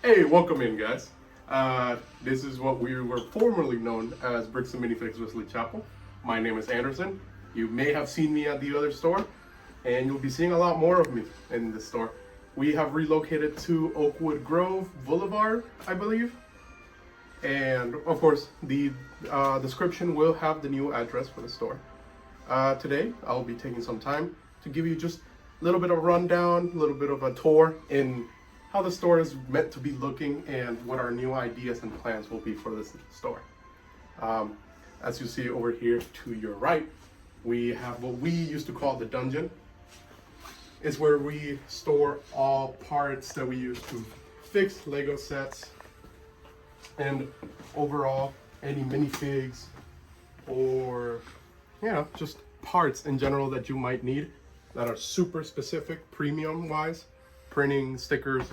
Hey, welcome in, guys. This is what we were formerly known as Bricks and Minifigs Wesley Chapel. My name is Anderson. You may have seen me at the other store, and you'll be seeing a lot more of me in this store. We have relocated to Oakwood Grove Boulevard, I believe. And of course, the description will have the new address for the store. Today, I'll be taking some time to give you just a little bit of a rundown, a little bit of a tour in how the store is meant to be looking and what our new ideas and plans will be for this store. As you see over here to your right, we have what we used to call the dungeon. It's where we store all parts that we use to fix Lego sets and overall any minifigs or just parts in general that you might need that are super specific, premium wise. Printing, stickers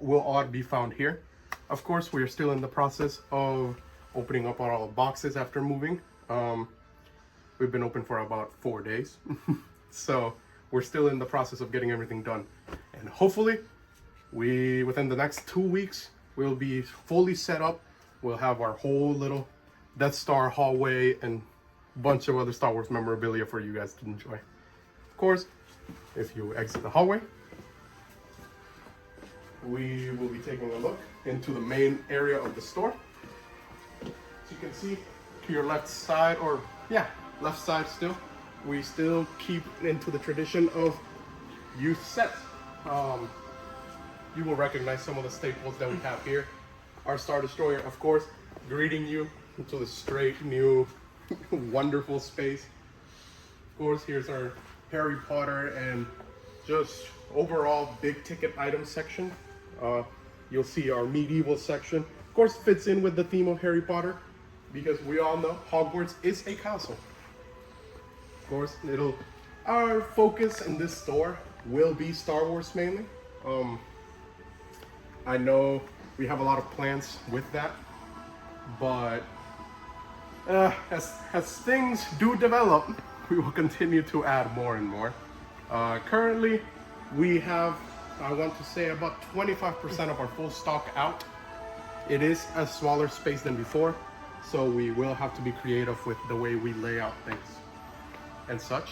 will all be found here. Of course, we are still in the process of opening up all the boxes after moving. We've been open for about 4 days. So we're still in the process of getting everything done. And hopefully, within the next 2 weeks, we'll be fully set up. We'll have our whole little Death Star hallway and a bunch of other Star Wars memorabilia for you guys to enjoy. Of course, if you exit the hallway, we will be taking a look into the main area of the store. As you can see to your left side, left side still, we still keep into the tradition of youth sets. You will recognize some of the staples that we have here. Our Star Destroyer, of course, greeting you into the straight new wonderful space. Of course, here's our Harry Potter and just overall big ticket item section. You'll see our medieval section. Of course, fits in with the theme of Harry Potter because we all know Hogwarts is a castle. Of course, our focus in this store will be Star Wars mainly. I know we have a lot of plans with that, but as things do develop, we will continue to add more and more. Currently, we have, I want to say, about 25% of our full stock out. It is a smaller space than before, so we will have to be creative with the way we lay out things and such.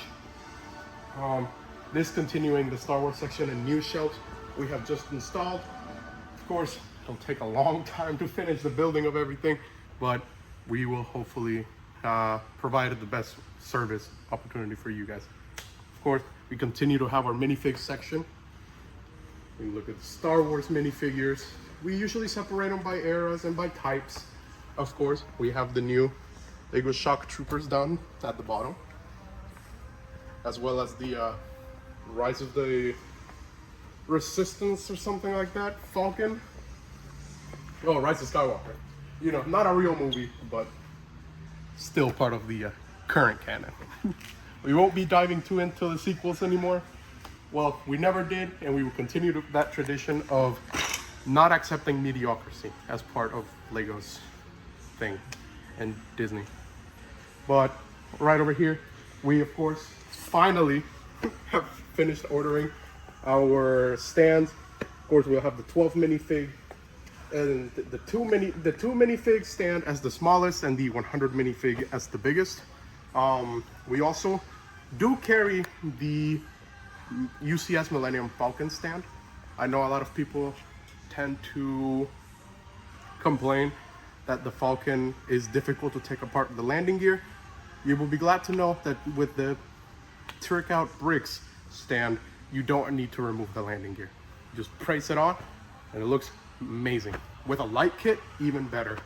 Discontinuing the Star Wars section and new shelves we have just installed. Of course, it'll take a long time to finish the building of everything, but we will hopefully provide the best service opportunity for you guys. Of course, we continue to have our minifigs section. We look at the Star Wars minifigures. We usually separate them by eras and by types. Of course, we have the new Lego Shock Troopers down at the bottom, as well as the Rise of the Resistance or something like that, Falcon. Oh, Rise of Skywalker. You know, not a real movie, but still part of the current canon. We won't be diving too into the sequels anymore. Well, we never did, and we will continue that tradition of not accepting mediocrity as part of Lego's thing and Disney. But right over here, we of course finally have finished ordering our stands. Of course, we'll have the 12 minifig and the two minifig stand as the smallest and the 100 minifig as the biggest. We also do carry the UCS Millennium Falcon stand. I know a lot of people tend to complain that the Falcon is difficult to take apart the landing gear. You will be glad to know that with the Trick Out Bricks stand, you don't need to remove the landing gear. You just place it on and it looks amazing. With a light kit, even better.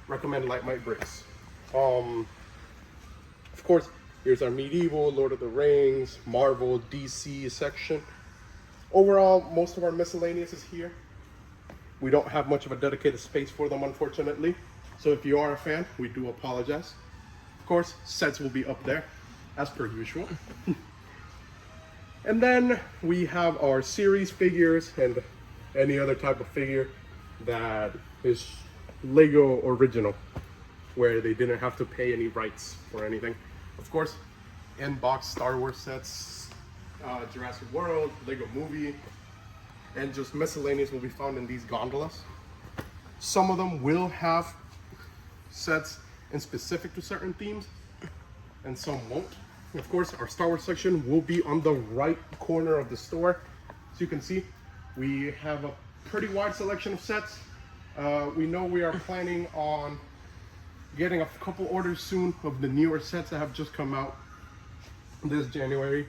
Recommend Lightmite Bricks. Of course, here's our medieval, Lord of the Rings, Marvel, DC section. Overall, most of our miscellaneous is here. We don't have much of a dedicated space for them, unfortunately. So if you are a fan, we do apologize. Of course, sets will be up there, as per usual. And then we have our series figures and any other type of figure that is Lego original, where they didn't have to pay any rights for anything. Of course, in-box Star Wars sets, Jurassic World, Lego Movie, and just miscellaneous will be found in these gondolas. Some of them will have sets in specific to certain themes, and some won't. Of course, our Star Wars section will be on the right corner of the store. As you can see, we have a pretty wide selection of sets. We know we are planning on getting a couple orders soon of the newer sets that have just come out this January,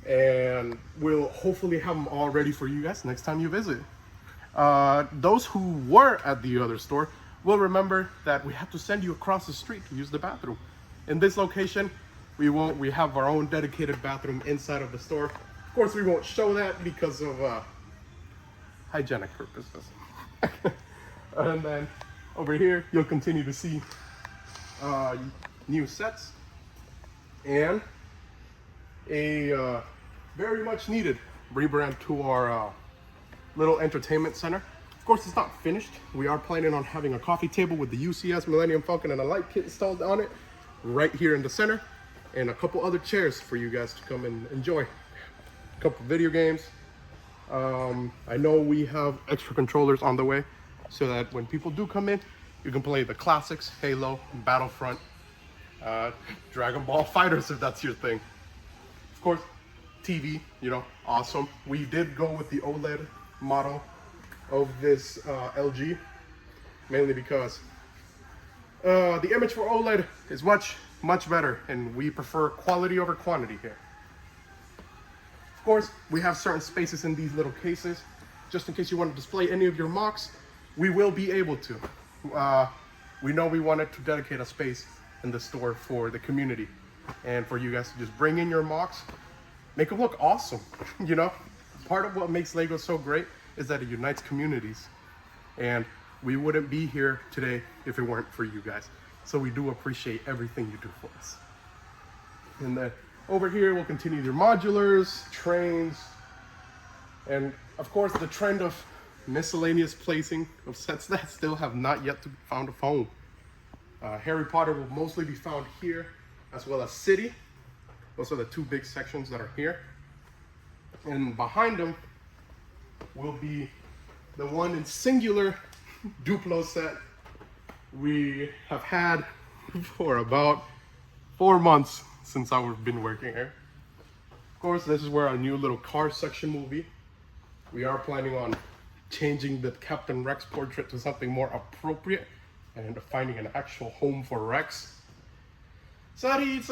and we'll hopefully have them all ready for you guys next time you visit. Those who were at the other store will remember that we have to send you across the street to use the bathroom. In this location, we have our own dedicated bathroom inside of the store. Of course, we won't show that because of hygienic purposes. And then over here, you'll continue to see new sets and a very much needed rebrand to our little entertainment center. Of course, it's not finished. We are planning on having a coffee table with the UCS Millennium Falcon and a light kit installed on it right here in the center, and a couple other chairs for you guys to come and enjoy. A couple video games. I know we have extra controllers on the way so that when people do come in, you can play the classics, Halo, Battlefront, Dragon Ball Fighters if that's your thing. Of course, TV, you know, awesome. We did go with the OLED model of this LG, mainly because the image for OLED is much better, and we prefer quality over quantity here. Of course, we have certain spaces in these little cases, just in case you want to display any of your mocks. We will be able to. We know we wanted to dedicate a space in the store for the community and for you guys to just bring in your mocks, make them look awesome. You know, part of what makes LEGO so great is that it unites communities, and we wouldn't be here today if it weren't for you guys. So we do appreciate everything you do for us. And then over here, we'll continue your modulars, trains, and of course the trend of miscellaneous placing of sets that still have not yet found a home. Harry Potter will mostly be found here, as well as City. Those are the two big sections that are here. And behind them will be the one in singular Duplo set we have had for about 4 months since I've been working here. Of course, this is where our new little car section will be. We are planning on changing the Captain Rex portrait to something more appropriate and finding an actual home for Rex, so that he's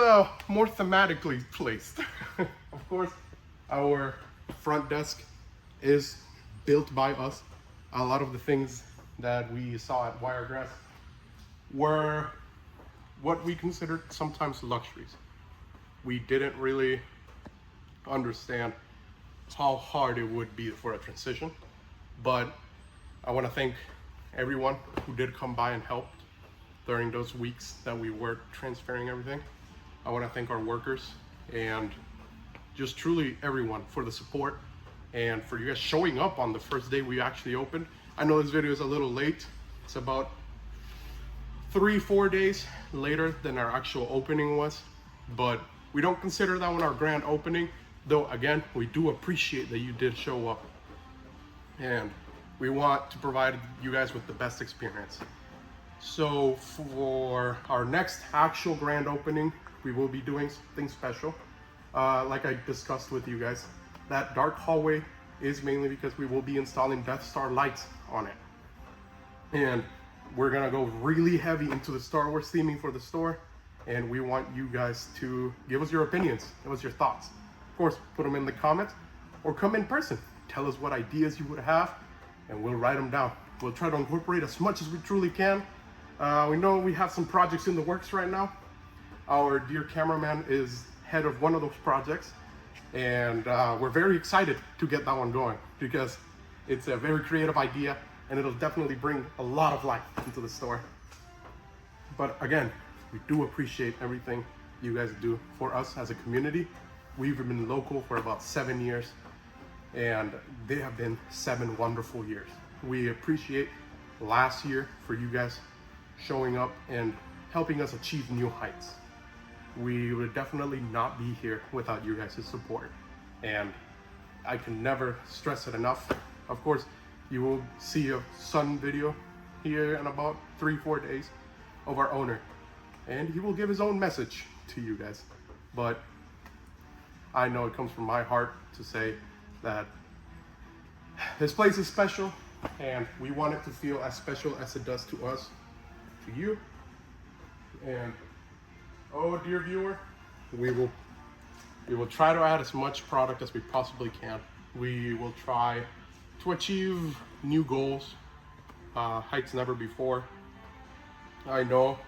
more thematically placed. Of course, our front desk is built by us. A lot of the things that we saw at Wiregrass were what we considered sometimes luxuries. We didn't really understand how hard it would be for a transition, but I want to thank everyone who did come by and helped during those weeks that we were transferring everything. I want to thank our workers and just truly everyone for the support and for you guys showing up on the first day we actually opened. I know this video is a little late. It's about 3-4 days later than our actual opening was, but we don't consider that one our grand opening, though again, we do appreciate that you did show up, and we want to provide you guys with the best experience. So for our next actual grand opening, we will be doing something special. Like I discussed with you guys, that dark hallway is mainly because we will be installing Death Star lights on it. And we're gonna go really heavy into the Star Wars theming for the store, and we want you guys to give us your opinions, give us your thoughts. Of course, put them in the comments or come in person. Tell us what ideas you would have, and we'll write them down. We'll try to incorporate as much as we truly can. We know we have some projects in the works right now. Our dear cameraman is head of one of those projects, and we're very excited to get that one going because it's a very creative idea and it'll definitely bring a lot of life into the store. But again, we do appreciate everything you guys do for us as a community. We've been local for about 7 years, and they have been 7 wonderful years. We appreciate last year for you guys showing up and helping us achieve new heights. We would definitely not be here without you guys' support. And I can never stress it enough. Of course, you will see a son video here in about 3-4 days of our owner, and he will give his own message to you guys. But I know it comes from my heart to say that this place is special, and we want it to feel as special as it does to us, to you. And oh, dear viewer, we will try to add as much product as we possibly can. We will try to achieve new goals, heights never before. I know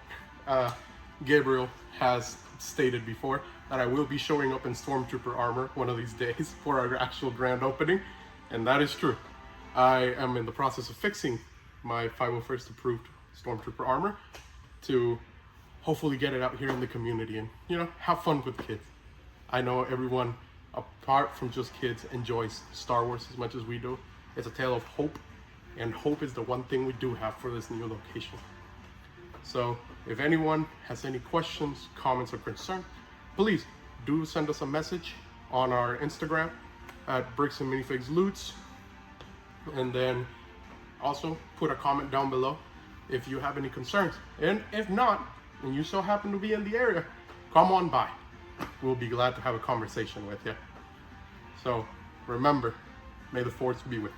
Gabriel has stated before that I will be showing up in Stormtrooper armor one of these days for our actual grand opening, and that is true. I am in the process of fixing my 501st approved Stormtrooper armor to hopefully get it out here in the community and, you know, have fun with kids. I know everyone, apart from just kids, enjoys Star Wars as much as we do. It's a tale of hope, and hope is the one thing we do have for this new location. So if anyone has any questions, comments, or concerns, please do send us a message on our Instagram at Bricks and Minifigs Loots, and then also put a comment down below if you have any concerns. And if not, and you so happen to be in the area, come on by. We'll be glad to have a conversation with you. So remember, may the force be with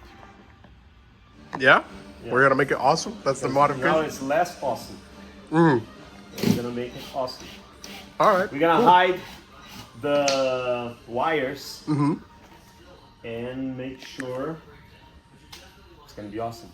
you. Yeah? We're gonna make it awesome? That's the modification? Now it's less awesome. We're gonna make it awesome. All right. We're gonna hide the wires and make sure it's gonna be awesome.